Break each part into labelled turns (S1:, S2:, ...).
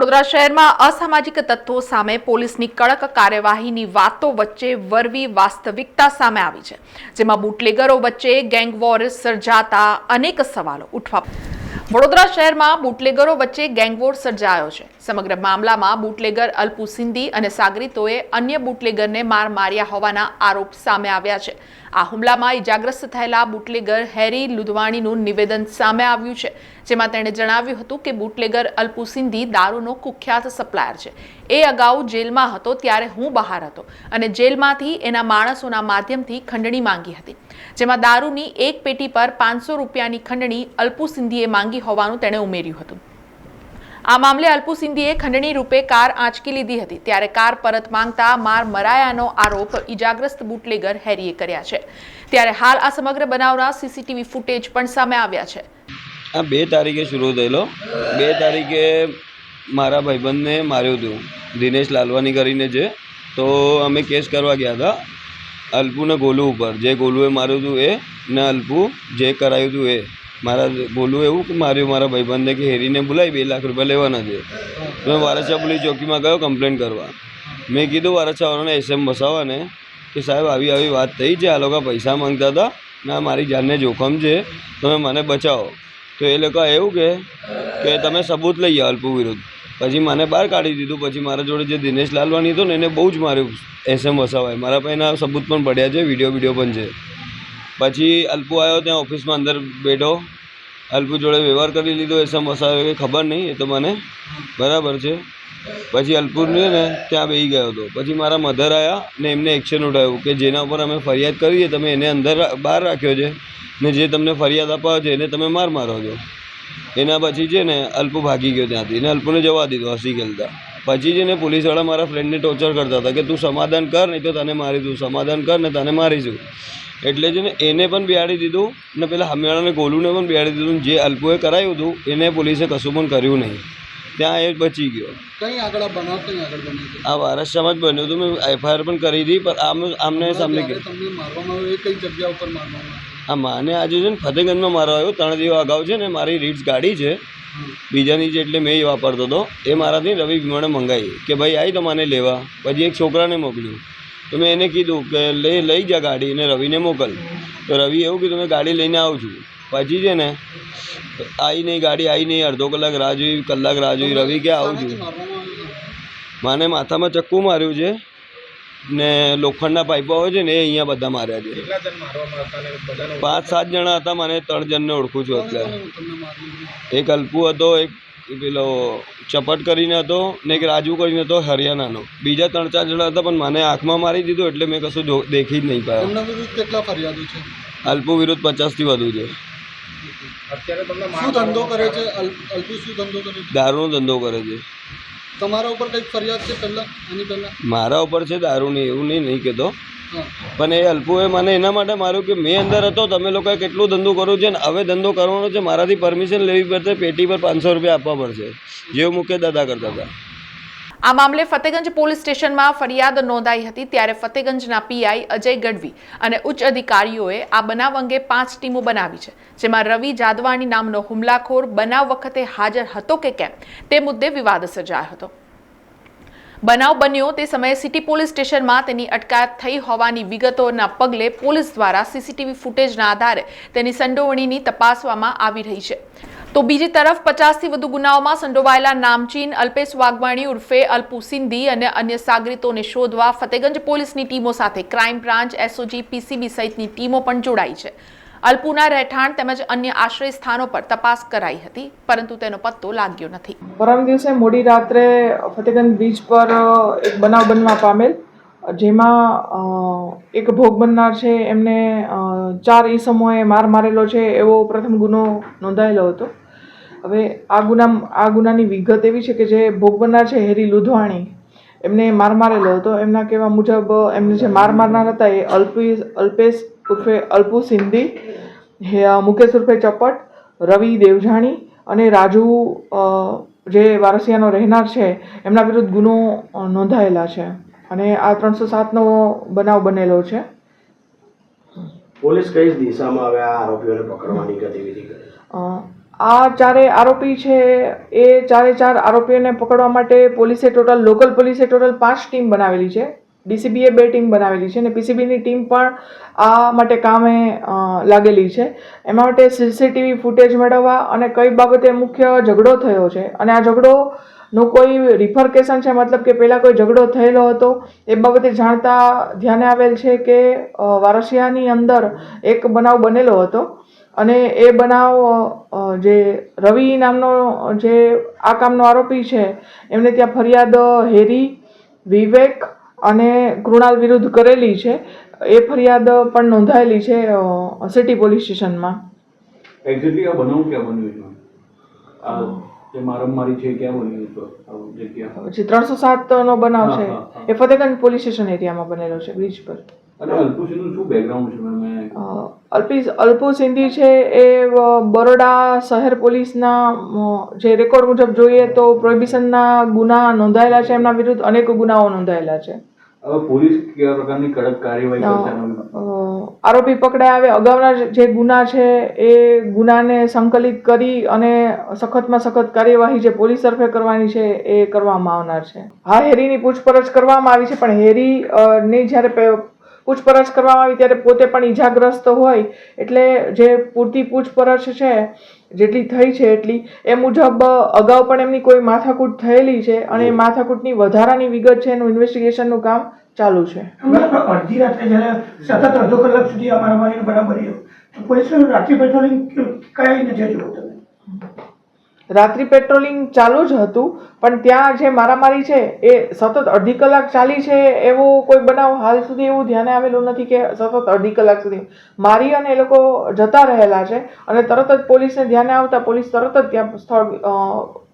S1: વડોદરા શહેરમાં અસામાજિક તત્વો સામે પોલીસની કડક કાર્યવાહીની વાતો વચ્ચે વરવી વાસ્તવિકતા સામે આવી છે, જેમાં બુટલેગરો વચ્ચે ગેંગ વોર સર્જાતા અનેક સવાલો ઉઠવા. વડોદરા શહેરમાં બુટલેગરો વચ્ચે ગેંગ વોર સર્જાયો છે. સમગ્ર મામલામાં બુટલેગર અલ્પુ સિંધી અને સાગરીતોએ અન્ય બુટલેગરને માર માર્યા હોવાના આરોપ સામે આવ્યા છે. આ હુમલામાં ઇજાગ્રસ્ત થયેલા બુટલેગર હેરી લુધવાણીનું નિવેદન સામે આવ્યું છે, જેમાં તેણે જણાવ્યું હતું કે બુટલેગર અલ્પુ સિંધી દારૂનો કુખ્યાત સપ્લાયર છે. એ અગાઉ જેલમાં હતો ત્યારે હું બહાર હતો અને જેલમાંથી એના માણસોના માધ્યમથી ખંડણી માંગી હતી, જેમાં દારૂની એક પેટી પર 500 રૂપિયાની ખંડણી અલ્પુ સિંધીએ માંગી હોવાનું તેણે ઉમેર્યું હતું. આ મામલે અલ્પુ સિંધીએ ખંડણી રૂપે કાર આંચકી લીધી હતી, ત્યારે કાર પરત માંગતા માર મરાયાનો આરોપ ઇજાગ્રસ્ત બુટલેગર હેરીએ કર્યા છે. ત્યારે હાલ આ સમગ્ર બનાવના સીસીટીવી ફૂટેજ પણ સામે આવ્યા છે.
S2: આ 2 તારીખે શરૂ થયેલો. 2 તારીખે મારા ભાઈબંધને માર્યું હતું, દિનેશ લાલવાની કરીને છે. તો અમે કેસ કરવા ગયા હતા અલ્પુને ગોલુ ઉપર. જે ગોલુએ માર્યું હતું એ ને અલ્પુ જે કરાયું હતું એ. મારા ગોલું એવું કે માર્યું મારા ભાઈબંધને કે હેરીને બોલાવી 2 લાખ રૂપિયા લેવાના છે. તો મેં વારસા પોલીસ ચોકીમાં ગયો કમ્પ્લેન કરવા. મેં કીધું વારસાવાળાને એસએમ બસાવવાને કે સાહેબ આવી આવી વાત થઈ છે, આ લોકો પૈસા માંગતા હતા ને મારી જાનને જોખમ છે, તમે મને બચાવો. તો એ લોકો એવું કે તમે સબૂત લઈ આવો અલ્પુ વિરુદ્ધ. પછી મને બહાર કાઢી દીધું. પછી મારા જોડે જે દિનેશ લાલવાની હતો ને એને બહુ જ માર્યું એસએમ વસાવાય. મારા પાસે એના સબૂત પણ પડ્યા છે, વિડીયો પણ છે. પછી અલ્પુ આવ્યો ત્યાં ઓફિસમાં અંદર બેઠો. અલ્પુ જોડે વ્યવહાર કરી લીધો એસએમ વસાવે કે ખબર નહીં, એ તો મને બરાબર છે. પછી અલ્પુને ને ત્યાં બેસી ગયો હતો. પછી મારા મધર આવ્યા ને એમને એક્શન ઉઠાવ્યું કે જેના ઉપર અમે ફરિયાદ કરીએ તમે એને અંદર બહાર રાખ્યો છે ને જે તમને ફરિયાદ અપાવો છે એને તમે મારો છો. એના પછી છે ને અલ્પુ ભાગી ગયો ત્યાંથી ને અલ્પુને જવા દીધો હસી ખેલતા. પછી છે ને પોલીસવાળા મારા ફ્રેન્ડને ટોર્ચર કરતા હતા કે તું સમાધાન કર, નહીં તો તને મારીશું, સમાધાન કર ને તને મારીશું. એટલે છે ને એને પણ બેહાડી દીધું ને પેલા સામેવાળાને ગોલુને પણ બેહાડી દીધું. જે અલ્પુએ કરાયું હતું એને પોલીસે કશું પણ કર્યું નહીં. ત્યાં એ બચી ગયો. આ વારસામાં જ બન્યું હતું. મેં એફઆઈઆર પણ કરી હતી, પણ આમને સામને આ માને આજે છે ને ફતેગંજમાં મારવા આવ્યો. 3 દિવસ અગાઉ છે ને મારી રીટ્સ ગાડી છે બીજાની છે, એટલે મેં એ વાપરતો હતો. એ મારાથી રવિ ભીમાણે મંગાવી કે ભાઈ આવી તો મને લેવા. પછી એક છોકરાને મોકલ્યું. તો મેં એને કીધું કે લઈ જા ગાડી અને રવિને મોકલ. તો રવિ એવું કીધું મેં ગાડી લઈને આવું છું. પછી છે ને આવી નહીં, ગાડી આવી નહીં. અડધો કલાક રાહ જોઈ, કલાક રાહ જોઈ. રવિ કે આવું છું. મને માથામાં ચક્કુ માર્યું છે ને લોખંડના પાઇપો હોય છે ને એ અહીંયા બધા માર્યા છે. 5-7 જણા હતા. મને 3 જણને ઓળખું છું. એટલે એક અલ્પુ હતો, એક પેલો ચપટ કરીને હતો ને એક રાજુ કરીને હતો હરિયાણાનો. બીજા 3-4 જણા હતા, પણ મને આંખમાં મારી દીધું એટલે મેં કશું દેખી જ નહીં પાયો.
S3: કેટલા ફરિયાદો છે?
S2: અલ્પુ વિરુદ્ધ 50 થી વધુ છે.
S3: શું ધંધો કરે છે અલ્પુ? શું ધંધો કરે છે?
S2: દારૂનો ધંધો કરે છે.
S3: તમારા ઉપર કંઈક ફરિયાદ છે પહેલા? આની પહેલા
S2: મારા ઉપર છે દારૂની, એવું નહીં કહેતો. પણ એ અલ્પુએ મને એના માટે માર્યું કે મેં અંદર હતો, તમે લોકોએ કેટલું ધંધો કર્યું છે ને હવે ધંધો કરવાનો છે, મારાથી પરમિશન લેવી પડશે, પેટી પર 500 રૂપિયા આપવા પડશે, જેવું મુખ્ય દાદા કરતા હતા.
S1: આ મામલે ફતેગંજ પોલીસ સ્ટેશનમાં ફરિયાદ નોંધાઈ હતી. ત્યારે ફતેગંજના પીઆઈ અજય ગઢવી અને ઉચ્ચ અધિકારીઓએ આ બનાવ અંગે 5 ટીમો બનાવી છે, જેમાં રવિ જાદવાણી નામનો હુમલાખોર બનાવ વખતે હાજર હતો કે કેમ તે મુદ્દે વિવાદ સર્જાયો હતો. બનાવ બન્યો તે સમયે સિટી પોલીસ સ્ટેશનમાં તેની અટકાયત થઈ હોવાની વિગતોના પગલે પોલીસ દ્વારા સીસીટીવી ફૂટેજના આધારે તેની સંડોવણીની તપાસવામાં આવી રહી છે. તો બીજી તરફ 50થી વધુ ગુનાઓમાં સંડોવાયેલા નામચીન અલ્પેશ વાઘવાણી ઉર્ફે અલ્પુ સિંધી અને અન્ય સાગરીતોને શોધવા ફતેગંજ પોલીસની ટીમો સાથે ક્રાઇમ બ્રાન્ચ, એસઓજી, પીસીબી સહિતની ટીમો પણ જોડાઈ છે. અલ્પુના રહેઠાણ તેમજ અન્ય આશ્રય સ્થાનો પર તપાસ કરાઈ હતી, પરંતુ તેનો પત્તો લાગ્યો નથી.
S4: પરમ દિવસે મોડી રાત્રે ફતેગંજ બ્રિજ પર એક બનાવ બનવા પામેલ, જેમાં એક ભોગ બનનાર છે એમને 4 ઈસમોએ માર મારેલો છે એવો પ્રથમ ગુનો નોંધાયેલો હતો. હવે આ ગુનાની વિગત એવી છે કે જે ભોગ બનનાર છે હેરી લુધવાણી, એમને માર મારેલો હતો. એમના કહેવા મુજબ એમને જે માર મારનાર હતા એ અલ્પેશ ઉર્ફે અલ્પુ સિંધી, મુકેશ ઉર્ફે ચપટ, રવિ દેવજાણી અને રાજુ જે વારસિયાનો રહેનાર છે એમના વિરુદ્ધ ગુનો નોંધાયેલા છે અને આ 307નો બનાવ બનેલો છે.
S5: પોલીસ કઈ દિશામાં હવે આ આરોપીઓને પકડવાની ગતિવિધિ કરે?
S4: આ ચારે આરોપી છે એ ચારે ચાર આરોપીઓને પકડવા માટે લોકલ પોલીસે ટોટલ 5 ટીમ બનાવેલી છે. ડીસીબીએ 2 ટીમ બનાવેલી છે અને પીસીબીની ટીમ પણ આ માટે કામે લાગેલી છે. એમાં માટે સીસીટીવી ફૂટેજ મેળવવા અને કઈ બાબતે મુખ્ય ઝઘડો થયો છે અને આ ઝઘડોનું કોઈ રિફરકેશન છે, મતલબ કે પહેલાં કોઈ ઝઘડો થયેલો હતો એ બાબતે જાણતા ધ્યાને આવેલ છે કે વારસિયાની અંદર એક બનાવ બનેલો હતો અને એ બનાવ જે રવિ નામનો જે આ કામનો આરોપી છે એમને ત્યાં ફરિયાદ હેરી, વિવેક અને કૃણાલ વિરુદ્ધ કરેલી છે. એ ફરિયાદ પણ નોંધાયેલી છે સિટી પોલીસ સ્ટેશનમાં.
S5: એક્ઝેક્ટલી આ બનાવ ક્યાં બન્યું છે? આ જે મારામારી છે ક્યાં બન્યું છે? આ જગ્યા
S4: પછી 307 નો બનાવ છે એ ફતેગંજ પોલીસ સ્ટેશન એરિયામાં બનેલો છે, બ્રિજ પર.
S5: અને અલ્પુ સિંધનું શું બેકગ્રાઉન્ડ છે?
S4: અલ્પુ સિંધી છે એ બરોડા શહેર પોલીસના જે રેકોર્ડ મુજબ જોઈએ તો પ્રોહિબિશનના ગુના નોંધાયેલા છે, એમના વિરુદ્ધ અનેક ગુનાઓ નોંધાયેલા છે.
S5: હવે પોલીસ કયા પ્રકારની કડક કાર્યવાહી કરશે?
S4: આરોપી પકડાયા આવે અગાઉના જે ગુના છે એ ગુનાને સંકલિત કરી અને સખતમાં સખત કાર્યવાહી જે પોલીસ તરફે કરવાની છે એ કરવામાં આવનાર છે. હા, હેરીની પૂછપરછ કરવામાં આવી છે, પણ હેરીની જ્યારે પૂછપરછ કરવામાં આવી ત્યારે પોતે પણ ઈજાગ્રસ્ત હોય એટલે જે પૂરતી પૂછપરછ છે જેટલી થઈ છે એટલી એ મુજબ અગાઉ પણ એમની કોઈ માથાકૂટ થયેલી છે અને એ માથાકૂટની વધારાની વિગત છે એનું ઇન્વેસ્ટિગેશનનું કામ ચાલુ છે.
S6: અડધી રાત્રે જ્યારે સતત અડધો કલાક સુધી અમારા મારી બરાબર તો પોલીસ રાત્રિ પેટ્રોલિંગ કઈ રીતે જોયું તમે?
S4: રાત્રિ પેટ્રોલિંગ ચાલુ જ હતું, પણ ત્યાં જે મારામારી છે એ સતત અડધી કલાક ચાલી છે એવો કોઈ બનાવ હાલ સુધી એવું ધ્યાને આવેલું નથી કે સતત અડધી કલાક સુધી મારી અને એ લોકો જતા રહેલા છે અને તરત જ પોલીસને ધ્યાને આવતા પોલીસ તરત જ ત્યાં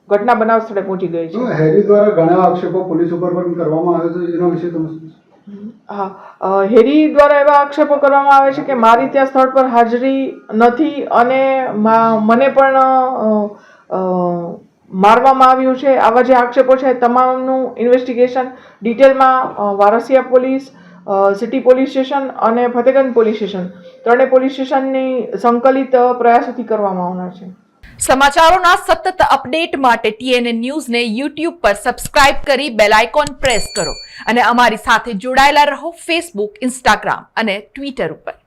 S4: ઘટના બનાવ સ્થળે પહોંચી ગઈ છે.
S3: હેરી દ્વારા ઘણા આક્ષેપો પોલીસ ઉપર પણ કરવામાં આવે છે, એના વિશે તમે?
S4: હા, હેરી દ્વારા એવા આક્ષેપો કરવામાં આવે છે કે મારી ત્યાં સ્થળ પર હાજરી નથી અને મને પણ મારવામાં આવ્યું છે. આવા જે આક્ષેપો છે તમામનું ઇન્વેસ્ટિગેશન ડિટેલમાં Varasiya police, city police station અને ફતેગંજ પોલીસ સ્ટેશન ત્રણેય પોલીસ સ્ટેશનની સંકલિત પ્રયાસોથી કરવામાં આવનાર છે.
S1: સમાચારોના સતત અપડેટ માટે TNN ન્યૂઝને YouTube પર સબસ્ક્રાઇબ કરી બેલ આઇકોન પ્રેસ કરો અને અમારી સાથે જોડાયેલા રહો Facebook, Instagram અને Twitter ઉપર.